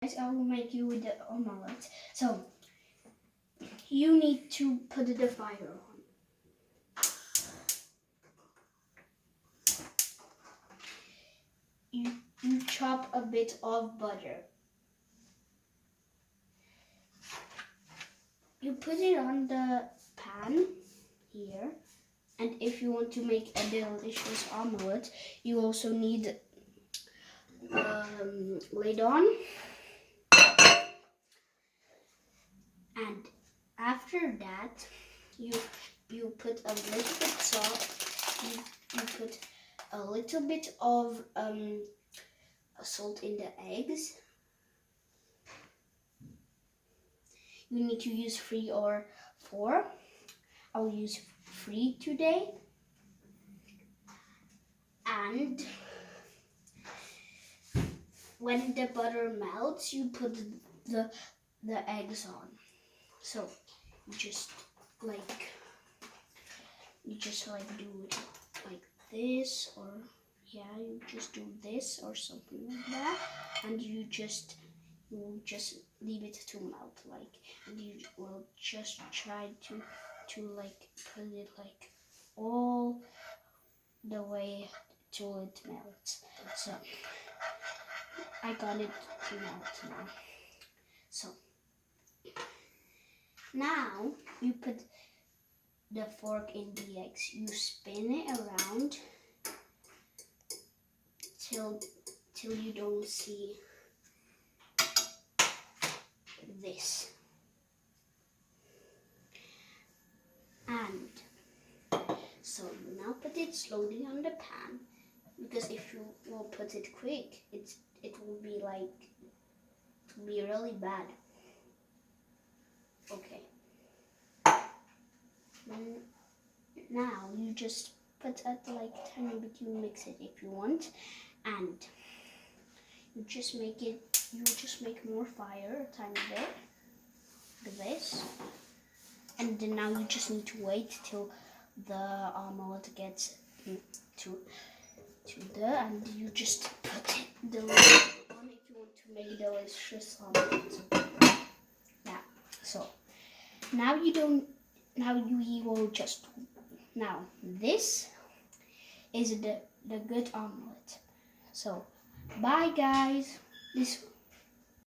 I will make you the omelette. So you need to put the fire on. You chop a bit of butter. You put it on the pan here. And if you want to make a delicious omelette, you also need lid on. And after that, you put a little bit salt. You put a little bit of salt in the eggs. You need to use 3 or 4. I will use 3 today. And when the butter melts, you put the eggs on. So you just like do it like this, or yeah, you just do this or something like that, and you will just leave it to melt, like, and you will just try to like put it like all the way till it melts. So I got it to melt now. So now you put the fork in the eggs. You spin it around till you don't see this. And so now put it slowly on the pan, because if you will put it quick, it will be really bad. Okay. Now you just put it like tiny bit. You mix it if you want, and you just make more fire a tiny bit, like this. And then now you just need to wait till the omelette gets to there, and you just put the lid on if you want to make delicious omelette. Yeah. So now you will just now this is the good omelette. So bye guys. This